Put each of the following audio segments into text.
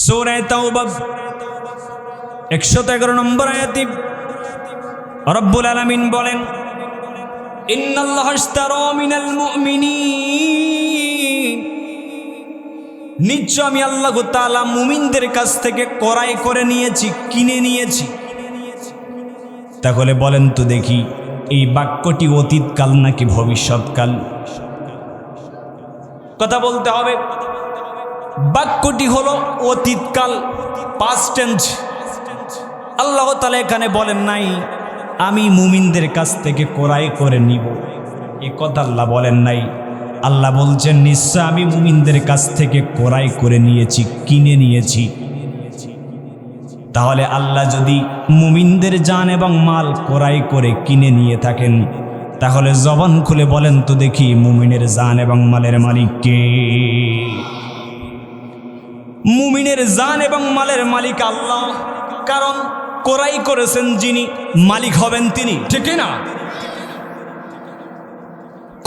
সূরা তাওবা 111 নম্বর আয়াতে রব্বুল আলামিন বলেন, ইন্নাল্লাহা ইশতারা মিনাল মুমিনিন, নিশ্চয় আমি আল্লাহ তাআলা মুমিনদের কাছ থেকে ক্রয় করে নিয়েছি, কিনে নিয়েছি। তাহলে বলেন তো দেখি, এই বাক্যটি অতীতকাল নাকি ভবিষ্যৎকাল? কথা বলতে হবে। বাক্যটি হলো অতীতকাল, পাস্ট টেন্স। আল্লাহ তাআলা এখানে বলেন নাই আমি মুমিনদের কাছ থেকে ক্রয় করে নিব, এই কথা আল্লাহ বলেন নাই। আল্লাহ বলছেন নিশ্চয় আমি মুমিনদের কাছ থেকে ক্রয় করে নিয়েছি, কিনে নিয়েছি। তাহলে আল্লাহ যদি মুমিনদের জান এবং মাল ক্রয় করে কিনে নিয়ে থাকেন, তাহলে জবান খুলে বলেন তো দেখি মুমিনের জান এবং মালের মালিক কে? মুমিনের জান এবং মালের মালিক আল্লাহ। কারণ ক্রয় করেছেন যিনি, মালিক হবেন তিনি, ঠিক না?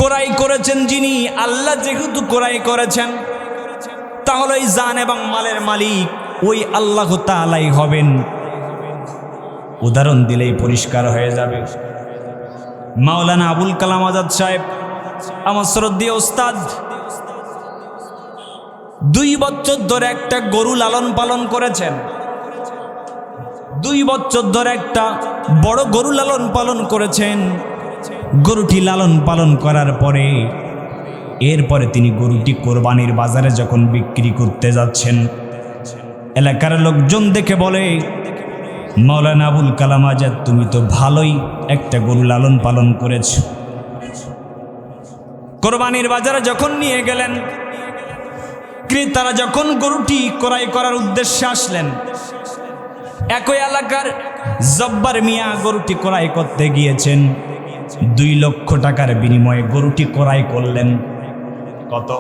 ক্রয় করেছেন যিনি, আল্লাহ যেহেতু ক্রয় করেছেন, তাহলে ওই জান এবং মালের মালিক ওই আল্লাহ তাআলাই হবেন। উদাহরণ দিলেই পরিষ্কার হয়ে যাবে। মাওলানা আবুল কালাম আজাদ সাহেব, আমার শ্রদ্ধেয় ওস্তাদ, 2 বছর ধরে একটা গরু লালন পালন করেছেন। 2 বছর ধরে একটা বড় গরু লালন পালন করেছেন। গরুটি লালন পালন করার পরে এরপরে তিনি গরুটি কোরবানির বাজারে যখন বিক্রি করতে যাচ্ছেন, এলাকার লোকজন দেখে বলে, মাওলানা আবুল কালাম আজাদ তুমি তো ভালোই একটা গরু লালন পালন করেছ। কোরবানির বাজারে যখন নিয়ে গেলেন, ক্রেতারা যখন গরুটি ক্রয় করার উদ্দেশ্যে আসলেন, একই এলাকার জব্বার মিয়া গরুটি ক্রয় করতে গিয়েছেন। 2 লক্ষ টাকার বিনিময়ে গরুটি ক্রয় করলেন। কত?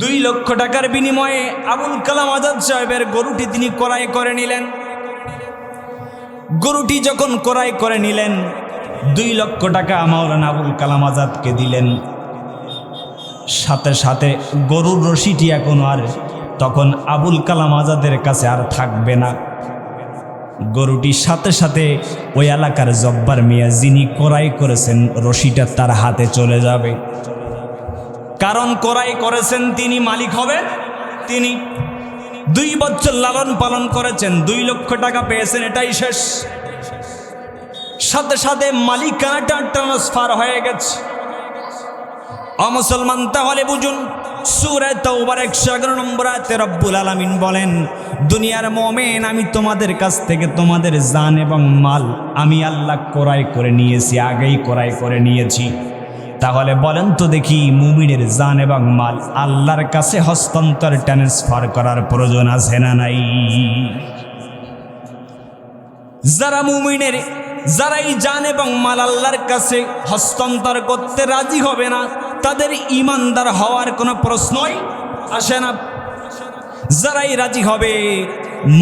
2 লক্ষ টাকার বিনিময়ে আবুল কালাম আজাদ সাহেবের গরুটি তিনি ক্রয় করে নিলেন। গরুটি যখন ক্রয় করে নিলেন, 2 লক্ষ টাকা মাওলানা আবুল কালাম আজাদকে দিলেন। সাথে সাথে গরুর রশিটি এখন আর তখন আবুল কালাম আজাদের কাছে আর থাকবে না। গরুটি সাথে সাথে ওই এলাকার জব্বার মিয়া যিনি ক্রয় করেছেন, রশিটা তার হাতে চলে যাবে। কারণ ক্রয় করেছেন তিনি, মালিক হবেন তিনি। 2 বছর লালন পালন করেছেন, 2 লক্ষ টাকা পেয়েছেন, এটাই শেষ। সাথে সাথে মালিকানাটা ট্রান্সফার হয়ে গেছে। মুসলমান তাহলে বুঝুন, সূরা তাওবার 111 নম্বর আয়াতে রব্বুল আলামিন বলেন, দুনিয়ার মুমিন আমি তোমাদের কাছ থেকে তোমাদের জান এবং মাল আমি আল্লাহ ক্রয় করে নিয়েছি, আগেই ক্রয় করে নিয়েছি। তাহলে বলেন তো দেখি মুমিনের জান এবং মাল আল্লাহর কাছে হস্তান্তর, ট্রান্সফার করার প্রয়োজন আছে না নাই? যারা মুমিনের, যারা এই জান এবং মাল আল্লাহর কাছে হস্তান্তর করতে রাজি হবে না, তাদের ঈমানদার হওয়ার কোনো প্রশ্নই আসে না। যারাই রাজি হবে,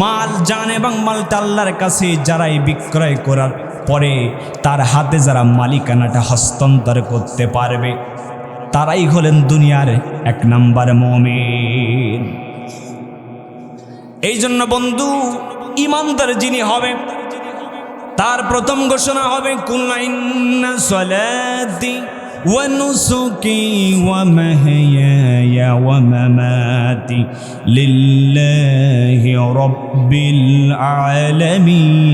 মাল, জান এবং মালটা আল্লাহর কাছে যারাই বিক্রয় করার পরে তার হাতে যারা মালিকানাটা হস্তান্তর করতে পারবে, তারাই হলেন দুনিয়ার 1 নম্বর মুমিন। এই জন্য বন্ধু, ঈমানদার যিনি হবে তার প্রথম ঘোষণা হবে, কুল ইন্না সলাতি ওয়া নুসুকি ওয়া মাহইয়ায়া ওয়া মামাতি লিল্লাহি রাব্বিল আলামিন।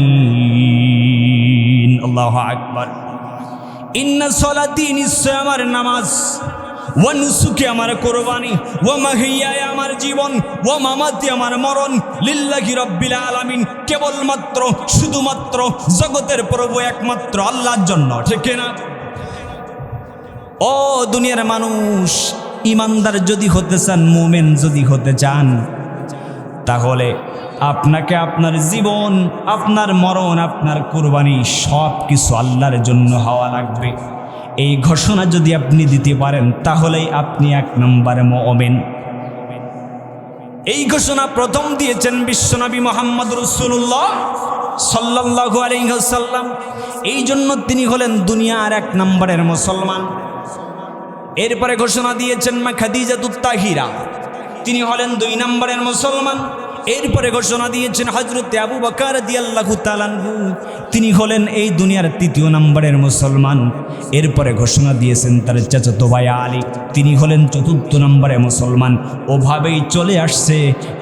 আল্লাহু আকবার। ইন্না সলাতি, নিশ্চয় আমার নামাজ, ওয়া নুসুকি আমার কোরবানি, ওয়া মাহইয়ায়া আমার জীবন, ওয়া মামাতি আমার মরণ, লিল্লাহি রাব্বিল আলামিন, কেবলমাত্র শুধুমাত্র জগতের প্রভু একমাত্র আল্লাহর জন্য, ঠিক না? ও দুনিয়ার মানুষ, ঈমানদার যদি হতে চান, মুমিন যদি হতে চান, তাহলে আপনাকে আপনার জীবন, আপনার মরণ, আপনার কুরবানি সব কিছু আল্লাহর জন্য হওয়া লাগবে। এই ঘোষণা যদি আপনি দিতে পারেন, তাহলেই আপনি 1 নম্বর মুমিন। এই ঘোষণা প্রথম দিয়েছেন বিশ্বনবী মুহাম্মদ রাসূলুল্লাহ সাল্লাল্লাহু আলাইহি ওয়াসাল্লাম। এই জন্য তিনি হলেন দুনিয়ার 1 নম্বরের মুসলমান। এরপরে ঘোষণা দিয়েছেন মা খাদিজাতুত তাহিরা, তিনি হলেন 2 নম্বরের মুসলমান। এরপরে ঘোষণা দিয়েছেন হযরতে আবু বকর রাদিয়াল্লাহু তাআলা আনহু, তিনি হলেন এই দুনিয়ার 3 নম্বরের মুসলমান। এরপরে ঘোষণা দিয়েছেন তার চাচাতো ভাই আলী, তিনি হলেন 4 নম্বরের মুসলমান। ওভাবেই চলে আসছে,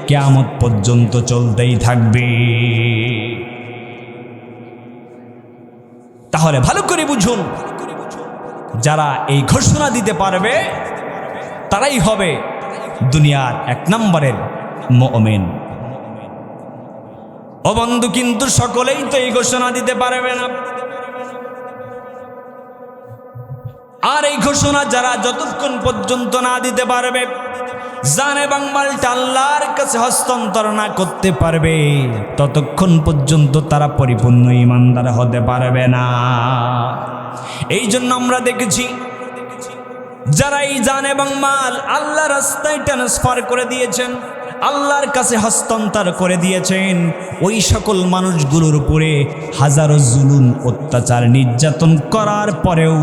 কিয়ামত পর্যন্ত চলতেই থাকবে। তাহলে ভালো করে বুঝুন, যারা এই ঘোষণা দিতে পারবে তারাই হবে দুনিয়ার 1 নম্বরের মুমিন। ও বন্ধু, কিন্তু সকলেই তো এই ঘোষণা দিতে পারবে না। আর এই ঘোষণা যারা যতক্ষণ পর্যন্ত না দিতে পারবে, জান এবং মালটা আল্লাহর কাছে হস্তান্তর না করতে পারবে, ততক্ষণ পর্যন্ত তারা পরিপূর্ণ ঈমানদার হতে পারবে না। এই জন্য আমরা দেখেছি যারা এই জান এবং মাল আল্লাহর রাস্তায় ট্রান্সফার করে দিয়েছেন, আল্লাহর কাছে হস্তান্তর করে দিয়েছেন, ওই সকল মানুষগুলোর উপরে হাজারো জুলুম অত্যাচার নির্যাতন করার পরেও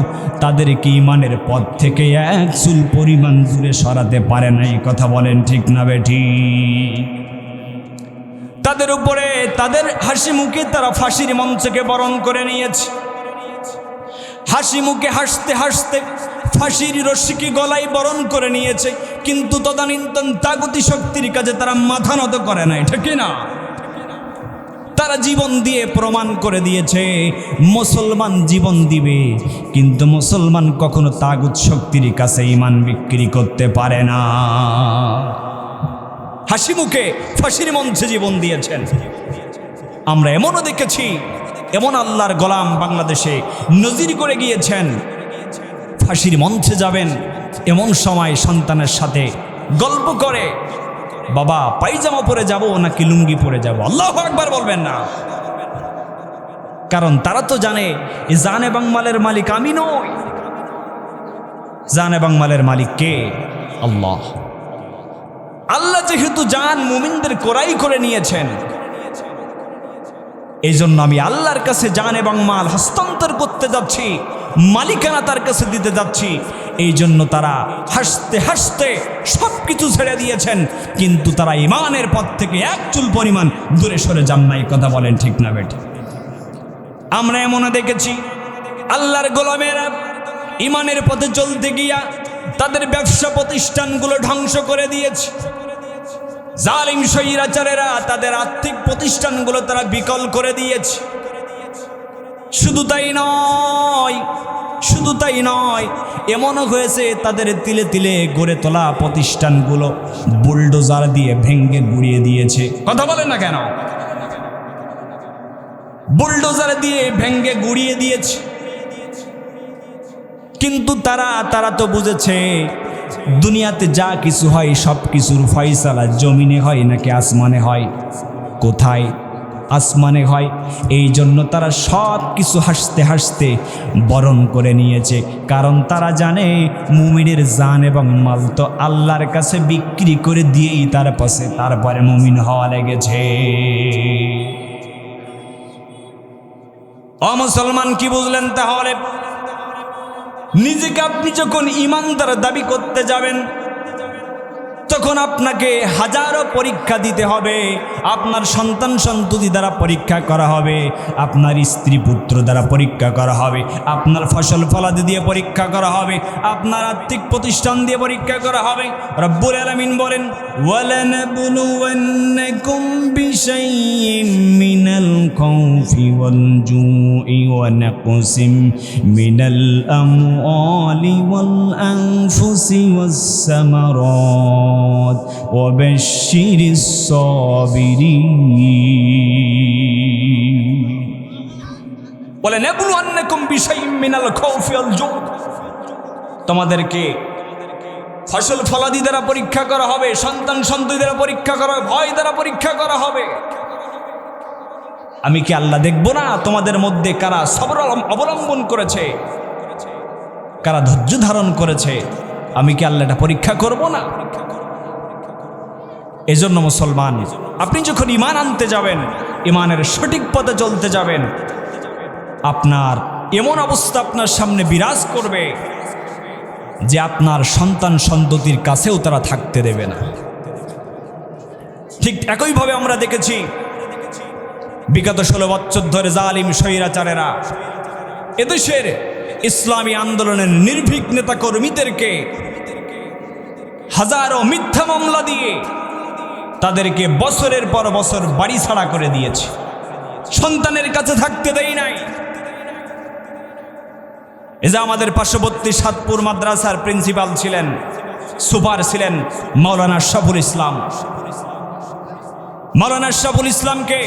তাদেরকে ঈমানের পথ থেকে 1 চুল পরিমাণ দূরে সরাতে পারে নাই। কথা বলেন ঠিক না বেঠিক? তাদের উপরে তাদের হাসি মুখে তারা ফাঁসির মঞ্চকে বরণ করে নিয়েছে। হাসি মুখে হাসতে হাসতে ফাঁসির রশিকে গলায় বরণ করে নিয়েছে, কিন্তু তদানীন্তন তাগুতি শক্তির কাছে তারা মাথা নত করে নাই, ঠিক না? তারা জীবন দিয়ে প্রমাণ করে দিয়েছে মুসলমান জীবন দিবে, কিন্তু মুসলমান কখনো তাগুত শক্তির কাছে ঈমান বিক্রি করতে পারে না। হাসি মুখে ফাঁসির মঞ্চে জীবন দিয়েছেন। আমরা এমনও দেখেছি, এমন আল্লাহর গোলাম বাংলাদেশে নজির করে গিয়েছেন, ফাঁসির মঞ্চে যাবেন এমন সময় সন্তানের সাথে গল্প করে, বাবা পায়জামা পরে যাব নাকি লুঙ্গি পরে যাব? আল্লাহু আকবার বলবেন না? কারণ তারা তো জানে এই জান এবং মালের মালিক আমি নই, জান এবং মালের মালিক কে? আল্লাহ। আল্লাহ যেহেতু জান মুমিনদের ক্রয় করে নিয়েছেন, এই জন্য আমি আল্লাহর কাছে জান এবং মাল হস্তান্তর করতে যাচ্ছি, মালিকানা তার কাছে দিতে যাচ্ছি। এই জন্য তারা হাসতে হাসতে সব কিছু ছেড়ে দিয়েছেন, কিন্তু তারা ঈমানের পথ থেকে 1 চুল পরিমাণ দূরে সরে যান নাই। কথা বলেন ঠিক না বেঠিক? আমরা এমনও দেখেছি আল্লাহর গোলামেরা ঈমানের পথে চলতে গিয়া তাদের ব্যবসা প্রতিষ্ঠানগুলো ধ্বংস করে দিয়েছে। জালিম স্বৈরাচারেরা তাদের আর্থিক প্রতিষ্ঠানগুলো তারা বিকল করে দিয়েছে। শুধু তাই নয়, এমনও হয়েছে তাদের তিলে তিলে গড়ে তোলা প্রতিষ্ঠানগুলো বুলডোজার দিয়ে ভেঙে গুড়িয়ে দিয়েছে। কথা বলেন না কেন? বুলডোজার দিয়ে ভেঙে গুড়িয়ে দিয়েছে। কিন্তু তারা তো বুঝেছে দুনিয়াতে যা কিছু হয় সব কিছুর ফয়সালা জমিনে হয় নাকি আসমানে হয়? কোথায়? আসমানে হয়। এই জন্য তারা সব কিছু হাসতে হাসতে বরণ করে নিয়েছে, কারণ তারা জানে মুমিনের জান এবং মাল তো আল্লাহর কাছে বিক্রি করে দিয়েই তারপরে মুমিন হওয়া লেগেছে। ও মুসলমান, কি বুঝলেন তাহলে? নিজেকে আপনি যখন ঈমানদার দাবি করতে যাবেন, তখন আপনাকে হাজারো পরীক্ষা দিতে হবে। আপনার সন্তান সন্ততি দ্বারা পরীক্ষা করা হবে, আপনার স্ত্রী পুত্র দ্বারা পরীক্ষা করা হবে, আপনার ফসল ফলাদি দিয়ে পরীক্ষা করা হবে, আপনার আর্থিক প্রতিষ্ঠান দিয়ে পরীক্ষা করা হবে। রব্বুল আলামিন বলেন, ওয়ালানাবলুওয়ান্নাকুম বিশাইইম মিনাল খাউফি ওয়াল জুই ওয়া নাকসিম মিনাল আমওয়ালি ওয়াল আনফুসি ওয়াস সামারাত ওয়াবাশশিরিস সাবিরিন। ওয়ালানাবলুওয়ান্নাকুম বিশাইইম মিনাল খাউফি ওয়াল জুই, তোমাদেরকে ফসল ফলাদি দ্বারা পরীক্ষা করা হবে, সন্তান সন্ততি দ্বারা পরীক্ষা করা হবে, ভয় দ্বারা পরীক্ষা করা হবে। আমি কি আল্লাহ দেখব না তোমাদের মধ্যে কারা সবর অবলম্বন করেছে, কারা ধৈর্য ধারণ করেছে? আমি কি আল্লাহটা পরীক্ষা করব না? এজন্য মুসলমান, আপনি যখন ঈমান আনতে যাবেন, ঈমানের সঠিক পথে চলতে যাবেন, আপনার এমন অবস্থা আপনার সামনে বিরাজ করবে যে আপনার সন্তান সন্ততির কাছেও তারা থাকতে দেবে না। ঠিক একইভাবে আমরা দেখেছি বিগত 16 বছর ধরে জালিম স্বৈরাচারেরা এদেশের ইসলামী আন্দোলনের নির্ভীক নেতা কর্মীদেরকে হাজারো মিথ্যা মামলা দিয়ে তাদেরকে বছরের পর বছর বাড়ি ছাড়া করে দিয়েছে, সন্তানের কাছে থাকতে দেয় নাই। এই যে আমাদের পার্শ্ববর্তী সাতপুর মাদ্রাসার প্রিন্সিপাল ছিলেন, সুপার ছিলেন মাওলানা আশরাফুল ইসলাম। মাওলানা আশরাফুল ইসলামকে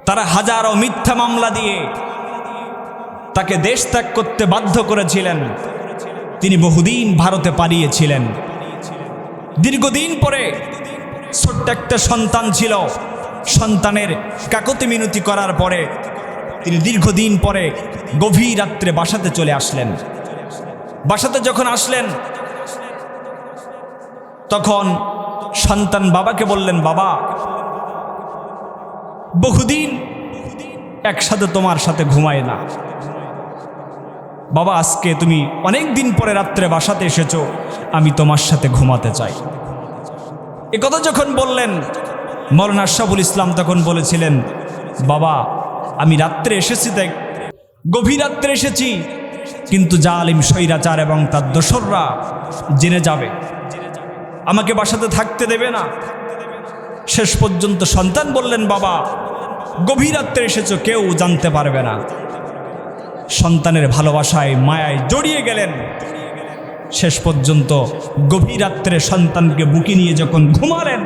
তারা হাজারো মিথ্যা মামলা দিয়ে তাকে দেশ ত্যাগ করতে বাধ্য করেছিলেন। তিনি বহুদিন ভারতে পালিয়েছিলেন। দীর্ঘদিন পরে ছোট্ট একটা সন্তান ছিল, সন্তানের কাকতি মিনতি করার পরে তিনি দীর্ঘদিন পরে গভীর রাত্রে বাসাতে চলে আসলেন। বাসাতে যখন আসলেন তখন সন্তান বাবাকে বললেন, বাবা বহুদিন একসাথে তোমার সাথে ঘুমায় না, বাবা আজকে তুমি অনেক দিন পরে রাত্রে বাসাতে এসেছো, আমি তোমার সাথে ঘুমাতে চাই। এ কথা যখন বললেন মাওলানা আশরাফুল ইসলাম তখন বলেছিলেন, বাবা আমি রাত্রে এসেছি, তাই গভীর রাত্রে এসেছি, কিন্তু জালিম স্বৈরাচার এবং তার দোসররা জেনে যাবে, আমাকে বাসাতে থাকতে দেবে না। শেষ পর্যন্ত সন্তান বললেন, বাবা গভীর রাত্রে এসেছো, কেউ জানতে পারবে না। সন্তানের ভালোবাসায় মায়ায় জড়িয়ে গেলেন। শেষ পর্যন্ত গভীর রাত্রে সন্তানকে বুকে নিয়ে যখন ঘুমালেন,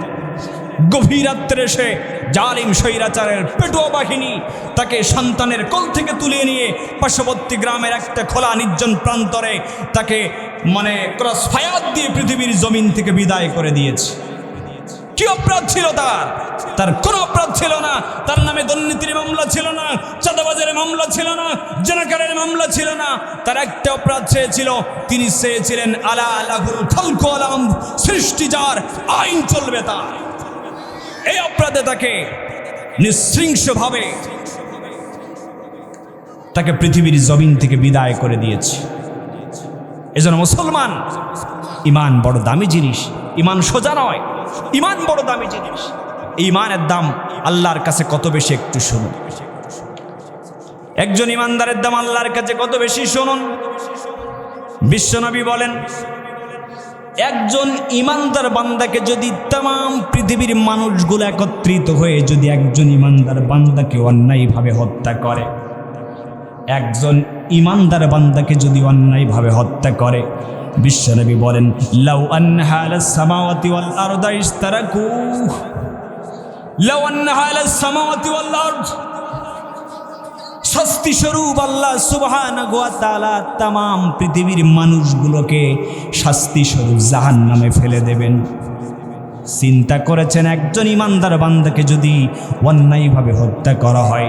গভীর রাত্রে এসে জালিম স্বৈরাচারের পেটুয়া বাহিনী তাকে সন্তানের কোল থেকে তুলে নিয়ে পার্শ্ববর্তী গ্রামের একটা খোলা নির্জন প্রান্তরে তাকে ক্রস ফায়ার দিয়ে পৃথিবীর জমিন থেকে বিদায় করে দিয়েছে। কি অপরাধ ছিল তার? তার কোনো অপরাধ ছিল না। তার নামে দুর্নীতির মামলা ছিল না, চাঁদাবাজের মামলা ছিল না, জেনাকারের মামলা ছিল না। তার একটা অপরাধ চেয়েছিল, তিনি চেয়েছিলেন আলা লাহুল খালকু ওয়াল আমর, সৃষ্টি যার, আইন চলবে তার। এই অপরাধে তাকে নিঃশৃংসভাবে তাকে পৃথিবীর জমিন থেকে বিদায় করে দিয়েছে। এজন্য মুসলমান, ইমান বড় দামি জিনিস, ইমান সোজা নয়, ইমান বড় দামি জিনিস। ইমানের দাম আল্লাহর কাছে কত বেশি একটু শুনুন। একজন ইমানদারের দাম আল্লাহর কাছে কত বেশি শুনুন। বিশ্বনবী বলেন, একজন ইমানদার বান্দাকে যদি তাম পৃথিবীর মানুষগুলো একত্রিত হয়ে যদি একজন ইমানদার বান্দাকে অন্যায়ভাবে হত্যা করে, একজন ইমানদার বান্দাকে যদি অন্যায়ভাবে হত্যা করে, বিশ্বনবী বলেন, লাউ আন্না আলাস সামাওয়াতি ওয়াল আরদা ইশতারাকু, লাউ আন্না আলাস সামাওয়াতি ওয়াল আরদ, শাস্তি স্বরূপ আল্লাহ সুবহানাহু ওয়া তাআলা তাম পৃথিবীর মানুষগুলোকে শাস্তি স্বরূপ জাহান্নামে ফেলে দেবেন। চিন্তা করেছেন, একজন ইমানদার বান্দাকে যদি অন্যায়ভাবে হত্যা করা হয়,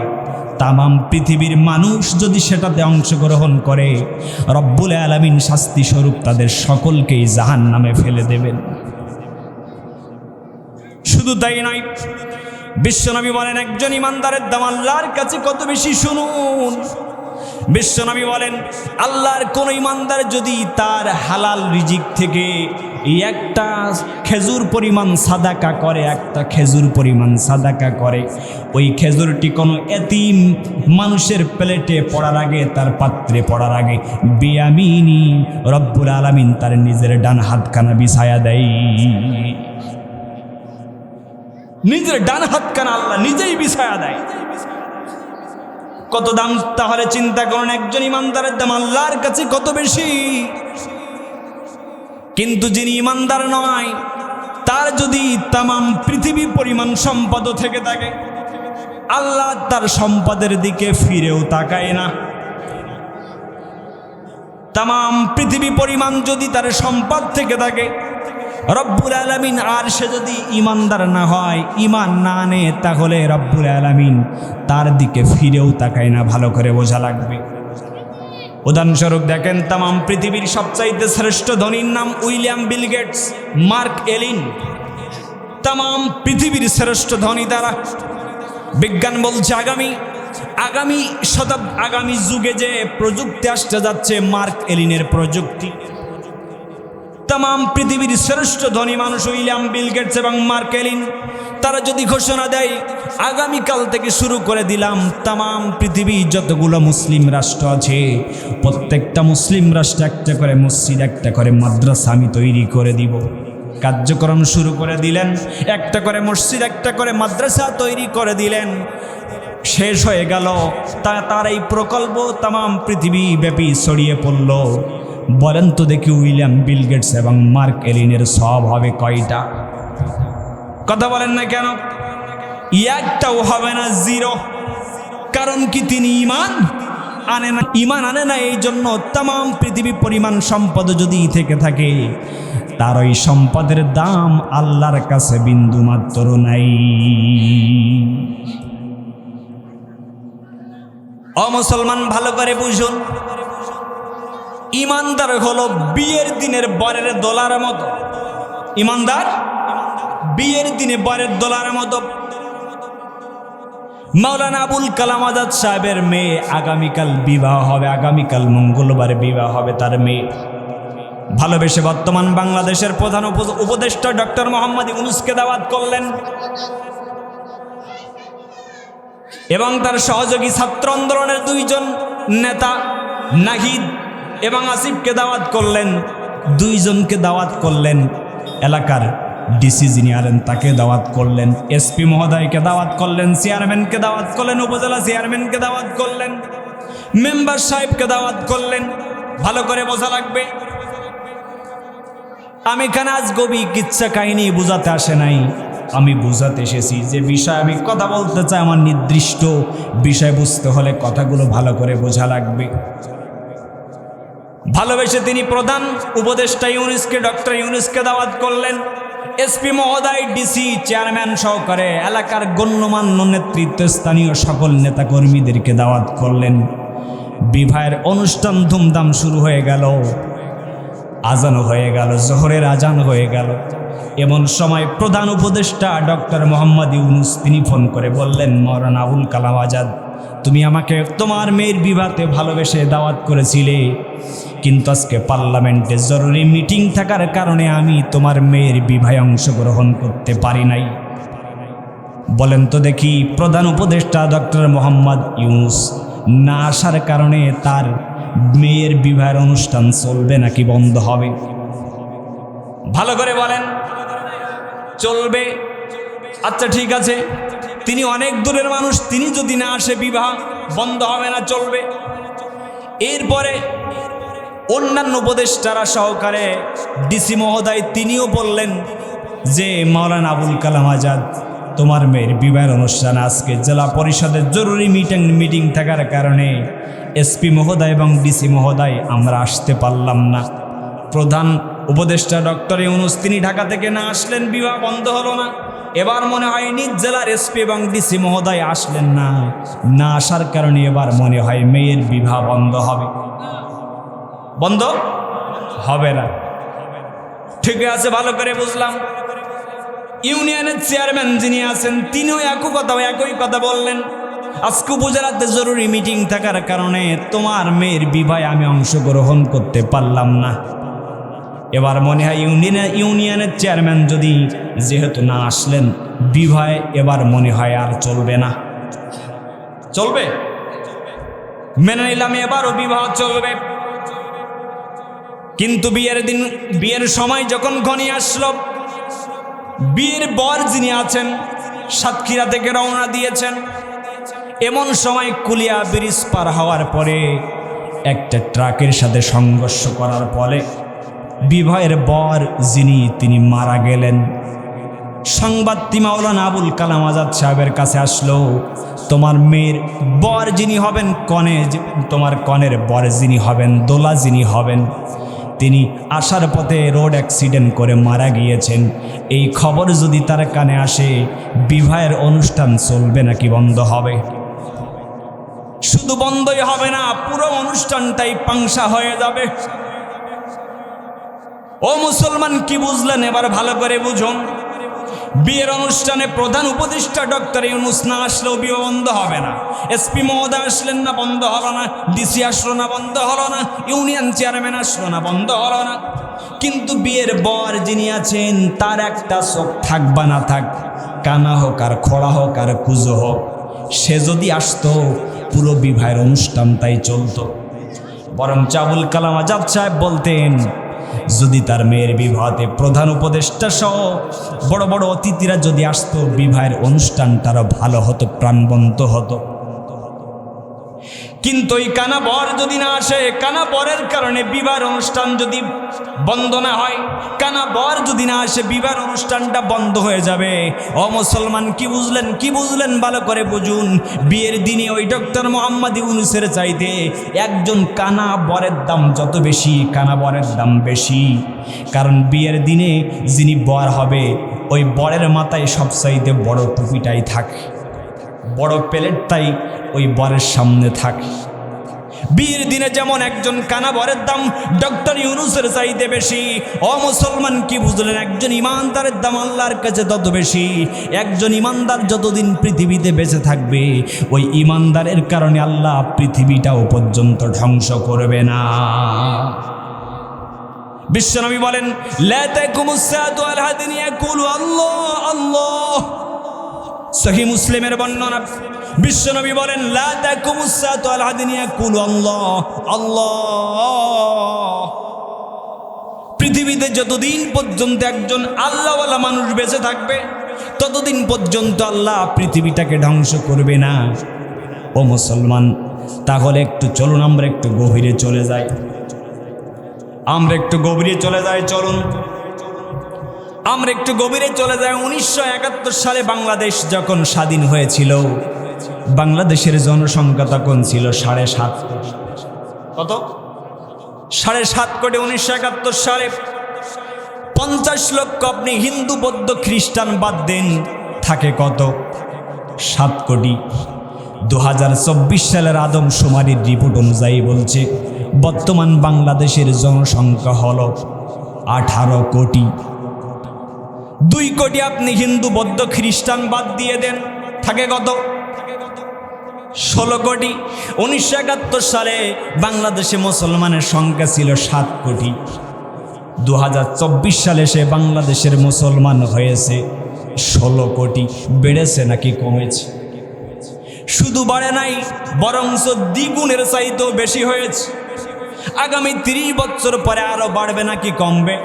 তাম পৃথিবীর মানুষ যদি সেটাতে অংশগ্রহণ করে, রব্বুল আলামিন শাস্তি স্বরূপ তাদের সকলকেই জাহান্নামে ফেলে দেবেন। শুধু তাই নয়, বিশ্বনবী বলেন, একজন ইমানদারের দাম আল্লাহর কাছে কত বেশি শুনুন। বিশ্বনবী বলেন, আল্লাহর কোন ইমানদার যদি তার হালাল রিজিক থেকে একটা খেজুর পরিমাণ সাদাকা করে, একটা খেজুর পরিমাণ সাদাকা করে, ওই খেজুরটি কোনো এতিম মানুষের প্লেটে পড়ার আগে, তার পাত্রে পড়ার আগে, বিয়ামিনি রব্বুল আলামিন তার নিজের ডান হাতখানা বিছায়া দেয়। নিজের ডান হাতখানা আল্লাহ নিজেই বিছায়া দেয়। কত দাম তাহলে চিন্তা করুন, একজন ইমানদারের দাম আল্লাহর কাছে কত বেশি। কিন্তু যিনি ইমানদার নয়, তার যদি তাম পৃথিবী পরিমাণ সম্পদ থেকে থাকে, আল্লাহ তার সম্পদের দিকে ফিরেও তাকায় না। তাম পৃথিবী পরিমাণ যদি তার সম্পদ থেকে থাকে, রব্বুল আলামিন আর সে যদি ইমানদার না হয়, ইমান না আনে, তাহলে রব্বুল আলামিন তার দিকে ফিরেও তাকায় না। ভালো করে বোঝা লাগবে। উদাহরণস্বরূপ দেখেন, তাম পৃথিবীর সবচাইতে শ্রেষ্ঠ ধনীর নাম উইলিয়াম বিল গেটস, মার্ক এলিন। তাম পৃথিবীর শ্রেষ্ঠ ধনী তারা। বিজ্ঞান বলছে আগামী যুগে যে প্রযুক্তি আসতে যাচ্ছে, মার্ক এলিনের প্রযুক্তি। তাম পৃথিবীর শ্রেষ্ঠ ধনী মানুষ উইলিয়াম বিল গেটস এবং মার্ক এলিন, তারা যদি ঘোষণা দেয় আগামীকাল থেকে শুরু করে দিলাম তাম পৃথিবী যতগুলো মুসলিম রাষ্ট্র আছে প্রত্যেকটা মুসলিম রাষ্ট্রে একটা করে মসজিদ, একটা করে মাদ্রাসা আমি তৈরি করে দিব। কার্যক্রম শুরু করে দিলেন, একটা করে মসজিদ, একটা করে মাদ্রাসা তৈরি করে দিলেন। শেষ হয়ে গেল, তার এই প্রকল্প তাম পৃথিবী ব্যাপী ছড়িয়ে পড়ল। বলেন তো দেখি উইলিয়াম বিল গেটস এবং মার্ক এলিনের সব হবে কয়টা? কথা বলেন না কেন? একটাও হবে না, জিরো। কারণ কি? তিনি ইমান আনে না। এই জন্য তাম পৃথিবী পরিমাণ সম্পদ যদি থেকে থাকে, তার ওই সম্পদের দাম আল্লাহর কাছে বিন্দু মাত্র নাই। ও মুসলমান, ভালো করে বুঝুন, ইমানদার হলো বিয়ের দিনের বরের দোলার মতো। ইমানদার বিয়ের দিনে বরের দোলার মতো। মাওলানা আবুল কালাম আজাদ সাহেবের মেয়ে আগামীকাল বিবাহ হবে, আগামীকাল মঙ্গলবার বিবাহ হবে তার মেয়ে। ভালোবেসে বর্তমান বাংলাদেশের প্রধান উপদেষ্টা ডক্টর মোহাম্মদ ইউনূসকে দাওয়াত করলেন এবং তার সহযোগী ছাত্র আন্দোলনের দুইজন নেতা নাহিদ এবং আসিফকে দাওয়াত করলেন। দুইজনকে দাওয়াত করলেন। এলাকার ডিসি যিনি আলেন তাকে দাওয়াত করলেন, এসপি মহোদয়কে দাওয়াত করলেন, চেয়ারম্যানকে দাওয়াত করলেন, উপজেলা চেয়ারম্যানকে দাওয়াত করলেন, মেম্বার সাহেবকে দাওয়াত করলেন। ভালো করে বোঝা লাগবে, আমি এখানে আজ গবি কিচ্ছা কাহিনী বুঝাতে আসে নাই, আমি বুঝাতে এসেছি যে বিষয় আমি কথা বলতে চাই, আমার নির্দিষ্ট বিষয় বুঝতে হলে কথাগুলো ভালো করে বোঝা লাগবে। ভালোবেসে তিনি প্রধান উপদেষ্টা ইউনূসকে, ডক্টর ইউনূসকে দাওয়াত করলেন। এসপি মহোদয়, ডিসি, চেয়ারম্যান সহকারে এলাকার গণ্যমান্য নেতৃত্ব, স্থানীয় সকল নেতাকর্মীদেরকে দাওয়াত করলেন। বিবাহের অনুষ্ঠান ধুমধাম শুরু হয়ে গেল। আজান হয়ে গেল, জোহরের আজান হয়ে গেল। এমন সময় প্রধান উপদেষ্টা ডক্টর মোহাম্মদ ইউনূস তিনি ফোন করে বললেন, মাওলানা আবুল কালাম আজাদ, তুমি আমাকে তোমার মেয়ের বিবাহে ভালোবেসে দাওয়াত করেছিলে, কিন্তু আজকে পার্লামেন্টে জরুরি মিটিং থাকার কারণে আমি তোমার মেয়ের বিবাহে অংশগ্রহণ করতে পারি নাই। বলেন তো দেখি, প্রধান উপদেষ্টা ডক্টর মোহাম্মদ ইউনূস না আসার কারণে তার মেয়ের বিবাহের অনুষ্ঠান চলবে নাকি বন্ধ হবে? ভালো করে বলেন। চলবে। আচ্ছা ঠিক আছে, তিনি অনেক দূরের মানুষ, তিনি যদি না আসে বিবাহ বন্ধ হবে না, চলবে। এরপরে অন্যান্য উপদেষ্টারা সহকারে ডিসি মহোদয় তিনিও বললেন যে মাওলানা আবুল কালাম আজাদ, তোমার মেয়ের বিবাহের অনুষ্ঠান আজকে জেলা পরিষদের জরুরি মিটিং থাকার কারণে এসপি মহোদয় এবং ডিসি মহোদয় আমরা আসতে পারলাম না। প্রধান উপদেষ্টা ডক্টর ইউনূস তিনি ঢাকা থেকে না আসলেন, বিবাহ বন্ধ হলো না। এবার মনে হয় নিজ জেলার এসপি এবং ডিসি মহোদয় আসলেন না, না আসার কারণে এবার মনে হয় মেয়ের বিবাহ বন্ধ হবে। বন্ধ হবে না, ঠিক আছে, ভালো করে বুঝলাম। ইউনিয়নের চেয়ারম্যান যিনি আছেন তিনিও একই কথা বললেন, আজকে উপজেলাতে জরুরি মিটিং থাকার কারণে তোমার মেয়ের বিবাহে আমি অংশগ্রহণ করতে পারলাম না। এবার মনে হয় ইউনিয়নের চেয়ারম্যান যদি যেহেতু না আসলেন, বিবাহে এবার মনে হয় আর চলবে না। চলবে, মেনে নিলাম, এবারও বিবাহ চলবে। কিন্তু বিয়ের সময় যখন ঘনিয়ে আসলো, বিয়ের বর যিনি আছেন সাতক্ষীরা থেকে রওনা দিয়েছেন। এমন সময় কুলিয়া ব্রিজ পার হওয়ার পরে একটা ট্রাকের সাথে সংঘর্ষ করার ফলে বিবাহের বর যিনি তিনি মারা গেলেন। সংবাদটি মাওলানা আবুল কালাম আজাদ সাহেবের কাছে আসলো, তোমার মেয়ের বর যিনি হবেন তোমার কনের বর যিনি হবেন, দোলা যিনি হবেন, তিনি আসার পথে রোড অ্যাক্সিডেন্ট করে মারা গিয়েছেন। এই খবর যদি তার কানে আসে, বিবাহের অনুষ্ঠান চলবে নাকি বন্ধ হবে? শুধু বন্ধই হবে না, পুরো অনুষ্ঠানটাই পাংশা হয়ে যাবে। ও মুসলমান, কি বুঝলেন? এবার ভালো করে বুঝুন। বিয়ের অনুষ্ঠানে প্রধান উপদেষ্টা ডক্টর ইউনূস না আসলেও বিয়ে বন্ধ হবে না। এসপি মহোদয় আসলেন না, বন্ধ হলো না। ডিসি আসলো না, বন্ধ হলো না। ইউনিয়ন চেয়ারম্যান আসলো না, বন্ধ হলো না। কিন্তু বিয়ের বর যিনি আছেন তার একটা চোখ থাক বা না থাক, কানা হোক আর খোড়া হোক আর কুজো হোক, সে যদি আসতো পুরো বিবাহের অনুষ্ঠানটাই চলতো। বরং আবুল কালাম আজাদ সাহেব বলতেন, যদি তার মেয়ের বিবাহতে প্রধান উপদেষ্টা সহ বড় বড় অতিথিরা যদি আসতো, বিবাহের অনুষ্ঠানটারও ভালো হতো, প্রাণবন্ত হতো। কিন্তু ওই কানা বর যদি না আসে, কানা বরের কারণে বিবাহের অনুষ্ঠান যদি বন্ধ না হয়, কানা বর যদি না আসে, বিবাহের অনুষ্ঠানটা বন্ধ হয়ে যাবে। ও মুসলমান, কি বুঝলেন? কি বুঝলেন? ভালো করে বুঝুন। বিয়ের দিনে ওই ডক্টর মোহাম্মদ ইউনূসের চাইতে একজন কানা বরের দাম যত বেশি, কানা বরের দাম বেশি। কারণ বিয়ের দিনে যিনি বর হবে, ওই বরের মাথায় সবচাইতে বড় টুপিটাই থাকে, বড় প্লেটটাই ওই বরের সামনে থাকে। বিয়ের দিনে যেমন একজন কানা বরের দাম ডক্টর ইউনূসের চাইতে বেশি, ও মুসলমান কি বুঝলেন? একজন ইমানদারের দাম আল্লাহর কাছে তত বেশি। একজন ইমানদার যতদিন পৃথিবীতে বেঁচে থাকবে, ওই ইমানদারের কারণে আল্লাহ পৃথিবীটাও পর্যন্ত ধ্বংস করবে না। বিশ্বনবী বলেন, লা তাকুমুস সাআতু আলা হাদিন ইয়াকুলু আল্লাহ আল্লাহ। সহিহ মুসলিমের বর্ণনা, বিশ্বনবী বলেন, লা তাকুমুস সাআতু আলা হাদিন ইয়াকুলু আল্লাহ আল্লাহ। পৃথিবীতে যতদিন পর্যন্ত একজন আল্লাহওয়ালা মানুষ বেঁচে থাকবে, ততদিন পর্যন্ত আল্লাহ পৃথিবীটাকে ধ্বংস করবে না। ও মুসলমান, তাহলে একটু চলুন আমরা একটু গভীরে চলে যাই। চলুন আমরা একটু গভীরে চলে যাই। 1971 সালে বাংলাদেশ যখন স্বাধীন হয়েছিল, বাংলাদেশের জনসংখ্যা তখন ছিল 7.5 কোটি। কত? 7.5 কোটি। 1971 সালে 50 লক্ষ আপনি হিন্দু, বৌদ্ধ, খ্রিস্টান বাদ দেন, থাকে কত? 7 কোটি। 2024 সালের আদমশুমারির রিপোর্ট অনুযায়ী বলছে, বর্তমান বাংলাদেশের জনসংখ্যা হলো 18 কোটি। 2 কোটি আপনি হিন্দু, বৌদ্ধ, খ্রিস্টান বাদ দিয়ে দেন, থাকে কত? 16 কোটি। 1971 সালে বাংলাদেশে মুসলমানের সংখ্যা ছিল 7 কোটি। 2024 সালে সে বাংলাদেশের মুসলমান হয়েছে 16 কোটি। বেড়েছে নাকি কমেছে? শুধু বাড়ে নাই, বরঞ্চ দ্বিগুণের চাইতেও বেশি হয়েছে। আগামী 30 বছর পরে আরো বাড়বে নাকি কমবে?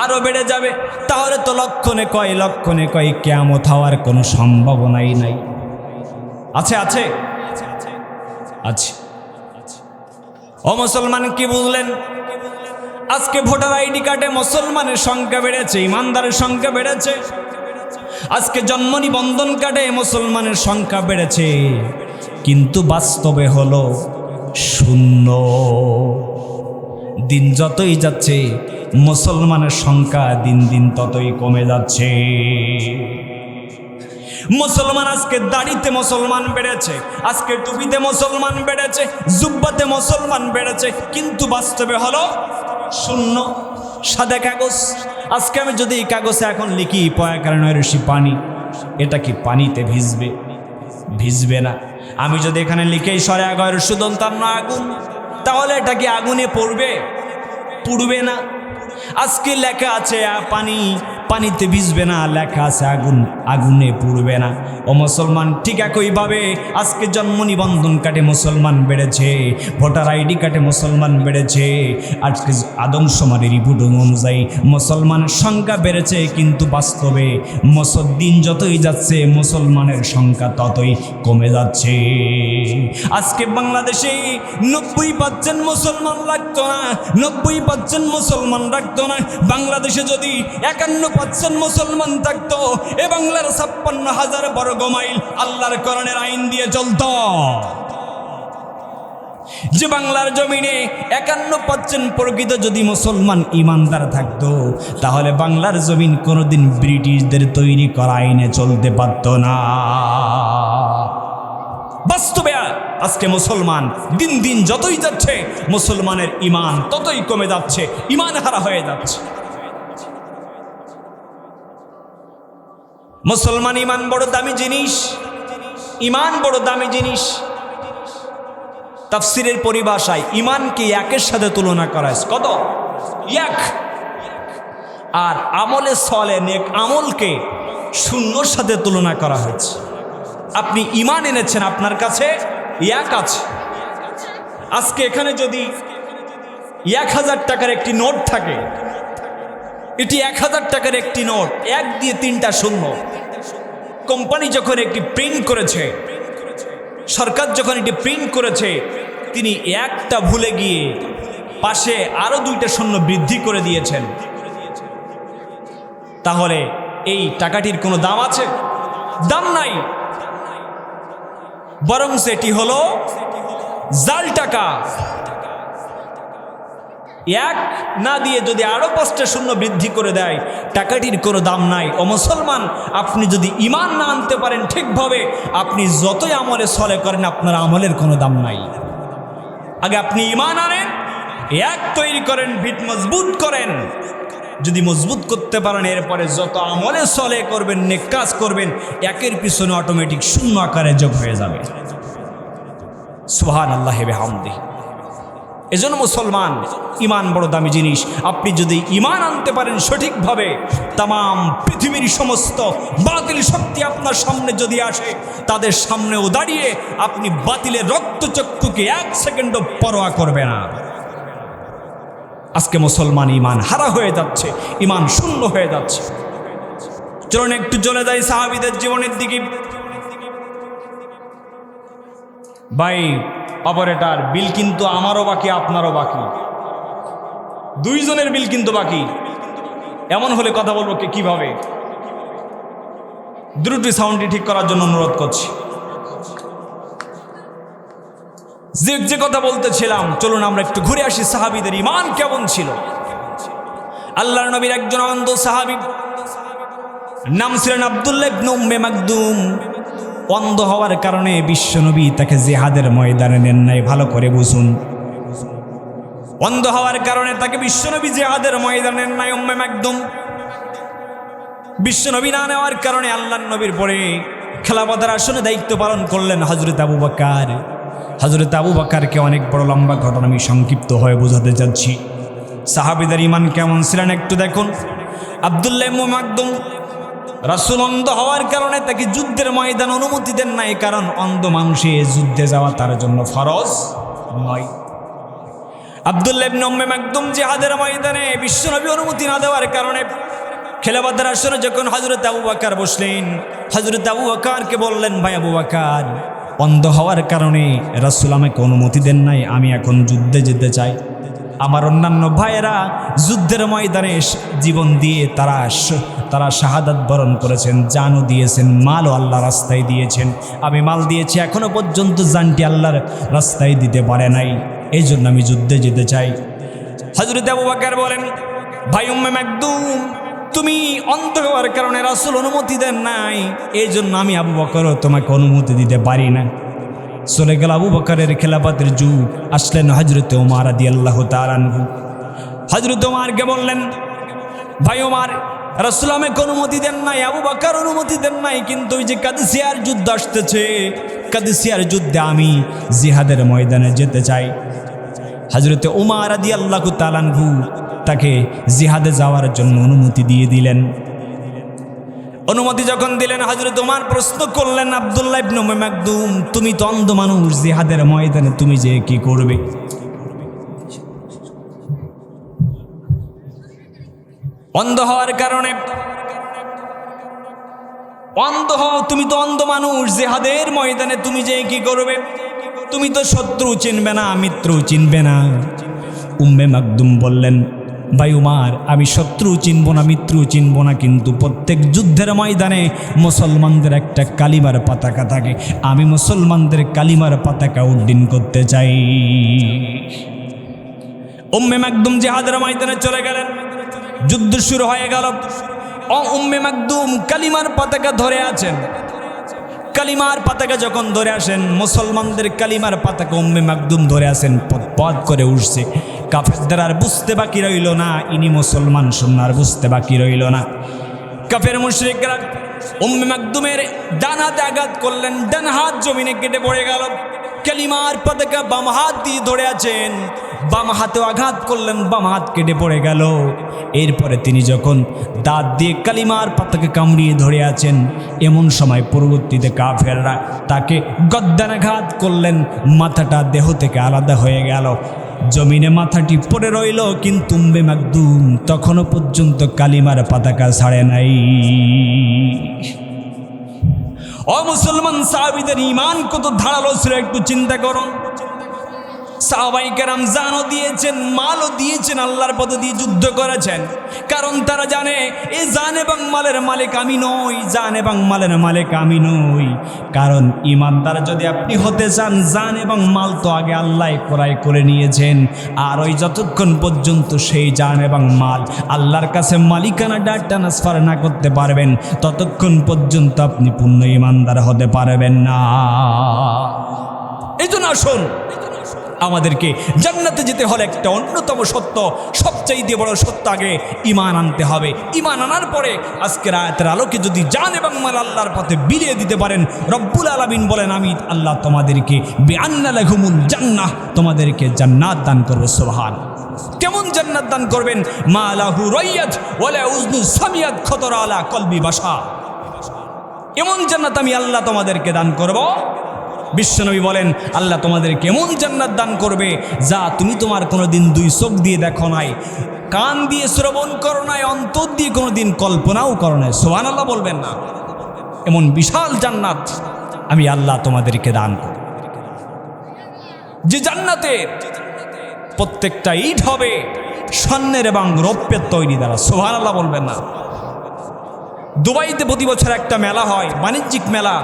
আরো বেড়ে যাবে। তাহলে তো লক্ষণে কয় কিয়ামত হওয়ার কোনো সম্ভাবনাই নাই। আছে? ও মুসলমান, কি বুঝলেন? আজকে ভোটার আইডি কার্ডে মুসলমানের সংখ্যা বেড়েছে, ইমানদারের সংখ্যা বেড়েছে। আজকে জন্ম নিবন্ধন কার্ডে মুসলমানের সংখ্যা বেড়েছে, কিন্তু বাস্তবে হলো 0। দিন যতই যাচ্ছে মুসলমানের সংখ্যা দিন দিন ততই কমে যাচ্ছে। মুসলমান আজকে দাড়িতে মুসলমান বেড়েছে, আজকে টুপিতে মুসলমান বেড়েছে, জুব্বাতে মুসলমান বেড়েছে, কিন্তু বাস্তবে হলো 0। সাদা কাগজ। আজকে আমি যদি এই কাগজে এখন লিখি পয়াকারণেরসি পানি, এটা কি পানিতে ভিজবে? ভিজবে না। আমি যদি এখানে লিখেই সরে আগয়ের সুদন্তান্ন আগুন, তাহলে এটা কি আগুনে পড়বে? পুড়বে না। আজকে লেখা আছে পানি, পানিতে ভিজবে না, লেখা আছে আগুন, আগুনে পুড়বে না। ও মুসলমান, ঠিক একইভাবে আজকে জন্ম নিবন্ধন কার্ডে মুসলমান বেড়েছে, ভোটার আইডি কার্ডে মুসলমান বেড়েছে। আজকে আদমশুমারি রিপোর্ট অনুযায়ী মুসলমানের সংখ্যা বেড়েছে, কিন্তু বাস্তবে দিন যতই যাচ্ছে মুসলমানের সংখ্যা ততই কমে যাচ্ছে। আজকে বাংলাদেশে 90% মুসলমান রাখতো না, 90% মুসলমান রাখতো না। বাংলাদেশে যদি 51% মুসলমান থাকতো, এ বাংলার 56,000 বর্গ মাইল আল্লাহর কোরআনের আইন দিয়ে চলত। যে বাংলার জমিনে 51% প্রকৃত যদি মুসলমান ইমানদার থাকতো, তাহলে বাংলার জমিন কোনোদিন ব্রিটিশদের তৈরি করা আইনে চলতে পারত না। বাস্তবে আজকে মুসলমান দিন দিন যতই যাচ্ছে, মুসলমানের ইমান ততই কমে যাচ্ছে, ইমান হারা হয়ে যাচ্ছে। মুসলমান ইমান বড় দামি জিনিস, ইমান বড় দামি জিনিস। তাফসিরের পরিভাষায় ইমানকে একের সাথে তুলনা করা হয়েছে। কত? এক। আর আমলে সলে নেক আমলকে শূন্যর সাথে তুলনা করা হয়েছে। আপনি ইমান এনেছেন, আপনার কাছে এক আছে। আজকে এখানে যদি 1000 টাকার একটি নোট থাকে, এটি 1000 টাকার একটি নোট, 1 দিয়ে 3টা শূন্য। কোম্পানি যখন একটি প্রিন্ট করেছে, সরকার যখন এটি প্রিন্ট করেছে, তিনি একটা ভুলে গিয়ে পাশে আরো 2টা শূন্য বৃদ্ধি করে দিয়েছেন। তাহলে এই টাকাটির কোনো দাম আছে? দাম নাই। বরং সেটি হলো জাল টাকা। 1 না দিয়ে যদি আরো 5টা শূন্য বৃদ্ধি করে দেয়, টাকাটির কোনো দাম নাই। ও মুসলমান, আপনি যদি ইমান না আনতে পারেন ঠিকভাবে, আপনি যতই আমলে সলে করেন, আপনার আমলের কোনো দাম নাই। আগে আপনি ইমান আনেন, এক তৈরি করেন, ভিত মজবুত করেন। যদি মজবুত করতে পারেন, এরপরে যত আমলে সলে করবেন, নেক কাজ করবেন, একের পিছনে অটোমেটিক শূন্য আকারে যোগ হয়ে যাবে। সুবহানাল্লাহি বিহামদিহি। এজন্য মুসলমান, ইমান বড় দামি জিনিস। আপনি যদি ইমান আনতে পারেন সঠিকভাবে, তামাম পৃথিবীর সমস্ত বাতিল শক্তি আপনার সামনে যদি আসে, তাদের সামনেও দাঁড়িয়ে আপনি বাতিলের রক্তচক্ষুকে 1 সেকেন্ডও পরোয়া করবে না। আজকে মুসলমান ইমান হারা হয়ে যাচ্ছে, ইমান শূন্য হয়ে যাচ্ছে। চলুন একটু চলে যাই সাহাবীদের জীবনের দিকে। ভাই অপারেটর, বিল কিন্তু আমারও বাকি, আপনারও বাকি, 2 জনের বিল কিন্তু বাকি। এমন হলে কথা বলবো কিভাবে? দ্রুত সাউন্ডটি ঠিক করার জন্য অনুরোধ করছি। যে কথা বলতেছিলাম, চলুন আমরা একটু ঘুরে আসি সাহাবীদের ইমান কেমন ছিল। আল্লাহর নবীর একজন অন্ধ সাহাবী, নাম ছিলেন আব্দুল্লাহ ইবনে উম্মে মাকদুম। অন্ধ হওয়ার কারণে বিশ্বনবী তাকে জিহাদের ময়দানে নেন নাই। ভালো করে বুঝুন, অন্ধ হওয়ার কারণে তাকে বিশ্বনবী জিহাদের ময়দানে নেন নাই উম্মে মাকদুম। বিশ্বনবী না নেওয়ার কারণে আল্লাহর নবীর পরে খেলাফতের আসনে দায়িত্ব পালন করলেন হযরত আবু বকর। হযরত আবু বকরকে অনেক বড় লম্বা ঘটনা আমি সংক্ষিপ্ত হয়ে বোঝাতে যাচ্ছি। সাহাবীদের ঈমান কেমন ছিলেন একটু দেখুন। আব্দুল্লাহ ইবনে মাকদুম, রাসূল অন্ধ হওয়ার কারণে তাকে যুদ্ধের ময়দান অনুমতি দেন নাই, কারণ অন্ধ মানুষে যুদ্ধে যাওয়া তার জন্য ফরজ নয়। আব্দুল্লাহ ইবনে উম্মে মাকদুম জিহাদের ময়দানে বিশ্বনবী অনুমতি না দেওয়ার কারণে খেলাফতের আসনে যখন হযরত আবু বকর বসলেন, হযরত আবু বকরকে বললেন, ভাই আবু বকর, অন্ধ হওয়ার কারণে রাসূল আমাকে অনুমতি দেন নাই, আমি এখন যুদ্ধে যেতে চাই। আমার অন্যান্য ভাইয়েরা যুদ্ধের ময়দানে জীবন দিয়ে তারা শাহাদাত বরণ করেছেন, জানও দিয়েছেন, মালও আল্লাহ রাস্তায় দিয়েছেন। আমি মাল দিয়েছি, এখনো পর্যন্ত জানটি আল্লাহর রাস্তায় দিতে পারে নাই, এই জন্য আমি যুদ্ধে যেতে চাই। হযরত আবু বকর বলেন, ভাই উম্মে মাকদুম, তুমি অন্ধ হওয়ার কারণে রাসূল অনুমতি দেন নাই, এই জন্য আমি আবু বকরও তোমাকে অনুমতি দিতে পারি না। চলে গেল আবু বকরের খেলাফতের যুগ। আসলেন হযরত ওমর রাদিয়াল্লাহু তাআলা আনহু। হযরত ওমরকে বললেন, ভাই ওমর, রাসূল আমাকে অনুমতি দেন নাই, আবু বকর অনুমতি দেন নাই, কিন্তু ওই যে কাদিসিয়ার যুদ্ধ আসতেছে, কাদিসিয়ার যুদ্ধে আমি জিহাদের ময়দানে যেতে চাই। হযরত ওমর রাদিয়াল্লাহু তাআলা আনহু তাকে জিহাদে যাওয়ার জন্য অনুমতি দিয়ে দিলেন। অনুমতি যখন দিলেন, হযরত ওমর প্রশ্ন করলেন, আব্দুল্লাহ ইবনে উম্মে মাকদুম, তুমি তো অন্ধ মানুষ, জিহাদের ময়দানে তুমি যে কি করবে? অন্ধ হওয়ার কারণে তুমি তো অন্ধ মানুষ, জিহাদের ময়দানে তুমি যে কি করবে? তুমি তো শত্রু চিনবে না, মিত্র চিনবে না। উম্মে মাকদুম বললেন, ভাই উমর, আমি শত্রু চিনব না, মিত্র চিনব না, কিন্তু প্রত্যেক যুদ্ধের ময়দানে মুসলমানদের একটা কালিমার পতাকা থাকে, আমি মুসলমানদের কালিমার পতাকা উড্ডীন করতে চাই। উম্মে মাকদুম জিহাদের ময়দানে চলে গেলেন। যুদ্ধ শুরু হয়ে গেল। উম্মে মাকদুম কালিমার পতাকা ধরে আছেন। কালিমার পতাকা যখন ধরে আসেন, মুসলমানদের কালিমার পতাকা উম্মে মাকদুম ধরে আছেন, পদ করে উঠছে। কাফেরদের আর বুঝতে বাকি রইল না, ইনি মুসলমান শূন্য আর বুঝতে বাকি রইল না। কাফের মুশরিকরা উম্মে মাকদুমের ডান হাতে আঘাত করলেন, ডান হাত জমিনে কেটে পড়ে গেল। কালিমার পতাকা বাম হাত দিয়ে ধরে আছেন, বাম হাতেও আঘাত করলেন, বাম হাত কেটে পড়ে গেল। এরপরে তিনি যখন দাঁত দিয়ে কালিমার পতাকা কামড়িয়ে ধরে আছেন, এমন সময় পরবর্তীতে কাফেররা তাকে গদ্দানাঘাত করলেন, মাথাটা দেহ থেকে আলাদা হয়ে গেল। জমিনে মাথাটি পড়ে রইল, কিন্তু উম্মে মাকদুম তখনও পর্যন্ত কালিমার পতাকা ছাড়ে নাই। ও মুসলমান, সাহাবীদের ঈমান কত ধারালো ছিল একটু চিন্তা করুন। সাহাবায়ে কেরাম জানও দিয়েছেন, মালও দিয়েছেন, আল্লাহর পথে দিয়ে যুদ্ধ করেছেন। কারণ তারা জানে এই জান এবং মালের মালিক আমি নই, জান এবং মালের মালিক আমি নই। কারণ ঈমানদার যদি আপনি হতে চান, জান এবং মাল তো আগে আল্লাহ ক্রয় করে নিয়েছেন। আর ওই যতক্ষণ পর্যন্ত সেই জান এবং মাল আল্লাহর কাছে মালিকানাটা ট্রান্সফার না করতে পারবেন, ততক্ষণ পর্যন্ত আপনি পূর্ণ ঈমানদার হতে পারবেন না। এই জন্য আসুন, আমাদেরকে জান্নাতে যেতে হলে একটা অন্যতম সত্য, সবচাইতে বড় সত্য, আগে ঈমান আনতে হবে। ঈমান আনার পরে আজকের আয়াতের আলোকে যদি জান এবং মাল আল্লাহর পথে বিলিয়ে দিতে পারেন, রব্বুল আলামিন বলেন আমি আল্লাহ তোমাদেরকে বিআন্না লাহুমুল জান্নাহ, তোমাদেরকে জান্নাত দান করব। সুবহান। কেমন জান্নাত দান করবেন? মা লাহু রাইয়াত ওয়ালা উযনু সামিয়াত খতরা আলা কলবি বাশা। এমন জান্নাত আমি আল্লাহ তোমাদেরকে দান করব। বিশ্বনবী বলেন আল্লাহ তোমাদেরকে এমন জান্নাত দান করবে যা তুমি তোমার কোনোদিন দুই চোখ দিয়ে দেখো নাই, কান দিয়ে শ্রবণ করো নাই, অন্তর দিয়ে কোনোদিন কল্পনাও করো নাই। সুবহানাল্লাহ বলবেন না? এমন বিশাল জান্নাত আমি আল্লাহ তোমাদেরকে দান করব, যে জান্নাতের প্রত্যেকটা ইট হবে স্বর্ণের এবং রৌপ্যের তৈরি দ্বারা। সুবহানাল্লাহ বলবেন না? দুবাইতে প্রতি বছর একটা মেলা হয়, বাণিজ্যিক মেলা,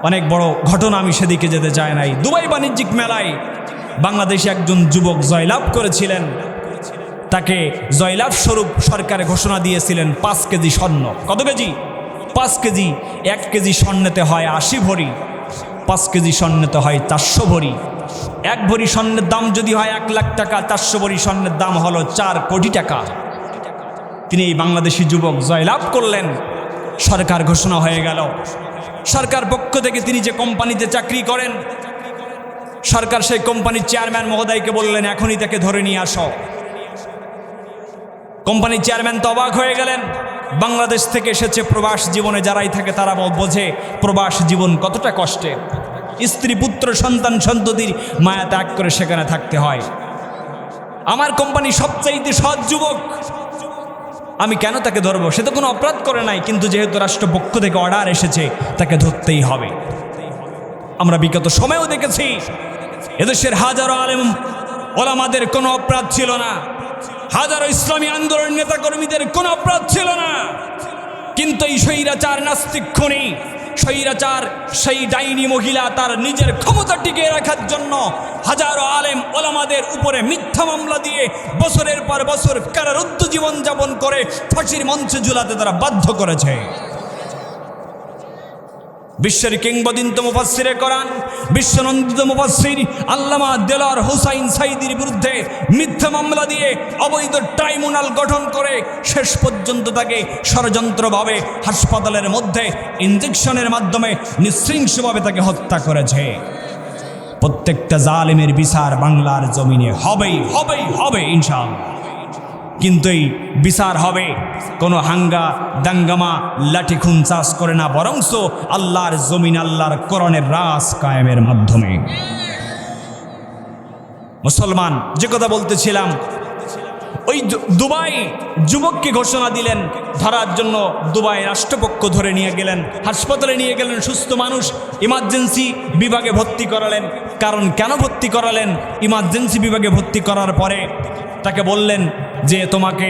অনেক বড় ঘটনা, আমি সেদিকে যেতে চাই নাই। দুবাই বাণিজ্যিক মেলায় বাংলাদেশে একজন যুবক জয়লাভ করেছিলেন। তাকে জয়লাভ স্বরূপ সরকার ঘোষণা দিয়েছিলেন 5 কেজি স্বর্ণ। কত কেজি? 5 কেজি। 1 কেজি স্বর্ণেতে হয় 80 ভরি, 5 কেজি স্বর্ণেতে হয় 400 ভরি। 1 ভরি স্বর্ণের দাম যদি হয় 1 লাখ টাকা, 400 ভরি স্বর্ণের দাম হলো 4 কোটি টাকা। তিনি এই বাংলাদেশি যুবক জয়লাভ করলেন, সরকার ঘোষণা হয়ে গেল। সরকার পক্ষ থেকে তিনি যে কোম্পানিতে চাকরি করেন, সরকার সেই কোম্পানির চেয়ারম্যান মহোদয়কে বললেন এখনই তাকে ধরে নিয়ে আসো। কোম্পানির চেয়ারম্যান তো অবাক হয়ে গেলেন। বাংলাদেশ থেকে এসেছে, প্রবাস জীবনে যারাই থাকে তারা বোঝে প্রবাস জীবন কতটা কষ্টের। স্ত্রী, পুত্র, সন্তান, সন্ততির মায়া ত্যাগ করে সেখানে থাকতে হয়। আমার কোম্পানি সবচাইতে সৎ যুবক, আমি কেন তাকে ধরবো? সে তো কোনো অপরাধ করে নাই, কিন্তু যেহেতু রাষ্ট্রপক্ষ থেকে অর্ডার এসেছে তাকে ধরতেই হবে। আমরা বিগত সময়েও দেখেছি এদেশের হাজারো আলেম ওলামাদের কোনো অপরাধ ছিল না, হাজারো ইসলামী আন্দোলন নেতাকর্মীদের কোনো অপরাধ ছিল না, কিন্তু এই স্বৈরাচার নাস্তিক খুনি, স্বৈরাচার সেই ডাইনি মহিলা তার নিজের ক্ষমতা টিকিয়ে রাখার জন্য হাজারো আলেম ওলামাদের উপরে মিথ্যা মামলা দিয়ে বছরের পর বছর কারারুদ্ধ জীবন যাপন করে ফাঁসির মঞ্চে ঝুলাতে তারা বাধ্য করেছে। বিশ্বের কিংবদন্তি মুফাসসিরে কোরআন, বিশ্বনন্দিত মুফাসসির আল্লামা দেলোয়ার হোসাইন সাঈদীর বিরুদ্ধে মিথ্যা মামলা দিয়ে অবৈধ ট্রাইব্যুনাল গঠন করে শেষ পর্যন্ত তাকে ষড়যন্ত্রভাবে হাসপাতালের মধ্যে ইনজেকশনের মাধ্যমে নৃশংসভাবে তাকে হত্যা করেছে। প্রত্যেকটা জালেমের বিচার বাংলার জমিনে হবেই হবেই হবে ইনশাআল্লাহ। কিন্তু এই বিচার হবে কোনো হাঙ্গা দাঙ্গামা লাঠি খুন চাষ করে না, বরংস আল্লাহর জমিন, আল্লাহর কোরআনের রাজ কায়েমের মাধ্যমে। মুসলমান, যে কথা বলতেছিলাম, ওই দুবাই যুবককে ঘোষণা দিলেন ধরার জন্য। দুবাই রাষ্ট্রপক্ষ ধরে নিয়ে গেলেন, হাসপাতালে নিয়ে গেলেন, সুস্থ মানুষ, ইমার্জেন্সি বিভাগে ভর্তি করালেন। কারণ কেন ভর্তি করালেন? ইমার্জেন্সি বিভাগে ভর্তি করার পরে তাকে বললেন যে তোমাকে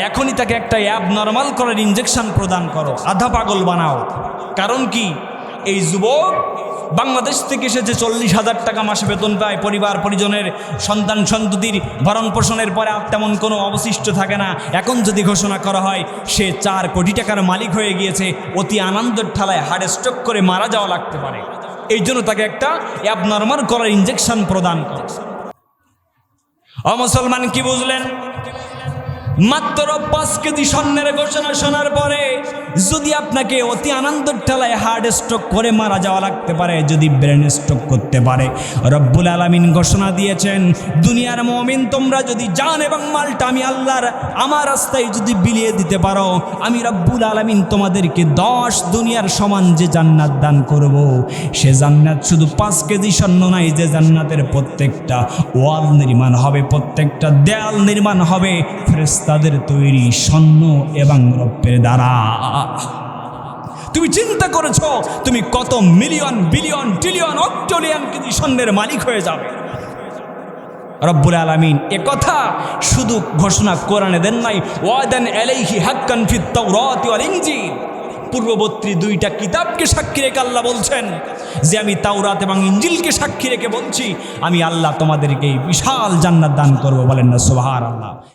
এখনই তাকে একটা অ্যাবনর্মাল করার ইঞ্জেকশন প্রদান করো, আধা পাগল বানাও। কারণ কি? এই যুবক বাংলাদেশ থেকে এসেছে, 40,000 টাকা মাসে বেতন পায়, পরিবার পরিজনের সন্তান সন্ততির ভরণ পোষণের পরে আর তেমন কোনো অবশিষ্ট থাকে না। এখন যদি ঘোষণা করা হয় সে 4 কোটি টাকার মালিক হয়ে গিয়েছে, অতি আনন্দের ঠালায় হার্ট স্ট্রোক করে মারা যাওয়া লাগতে পারে। এই জন্য তাকে একটা অ্যাবনর্মাল করার ইঞ্জেকশন প্রদান করে। মুসলমান কি বুঝলেন? মাত্র 5 কেজি স্বর্ণের ঘোষণা শোনার পরে যদি আপনাকে অতি আনন্দের ঠেলায় হার্ট স্ট্রোক করে মারা যাওয়া লাগতে পারে, যদি ব্রেন স্ট্রোক করতে পারে, রব্বুল আলামিন ঘোষণা দিয়েছেন, দুনিয়ার মুমিন তোমরা যদি জান এবং মালটা আমি আল্লাহর আমার রাস্তায় যদি বিলিয়ে দিতে পারো, আমি রব্বুল আলামিন তোমাদেরকে 10 দুনিয়ার সমান যে জান্নাত দান করব। সে জান্নাত শুধু 5 কেজি স্বর্ণ নাই, যে জান্নাতের প্রত্যেকটা ওয়াল নির্মাণ হবে, প্রত্যেকটা দেয়াল নির্মাণ হবে ফেরেশতাদের তৈরি স্বর্ণ এবং রৌপ্যের দ্বারা। তুমি চিন্তা করেছো তুমি কত মিলিয়ন বিলিয়ন ট্রিলিয়ন অক্টোলিয়ন কেজি স্বর্ণের মালিক হয়ে যাবে। রব্বুল আলামিন এ কথা শুধু ঘোষণা কোরআনে দেন নাই, ওয়াদান আলাইহি হাক্কান ফিত তাওরাতি ওয়াল ইনজিল, পূর্ববর্তী 2টা কিতাবকে সাক্ষী রেখে আল্লাহ বলছেন যে আমি তাওরাত এবং ইনজিলকে সাক্ষী রেখে বলছি, আমি আল্লাহ তোমাদেরকে বিশাল জান্নাত দান করব। বলেন না সুবহানাল্লাহ।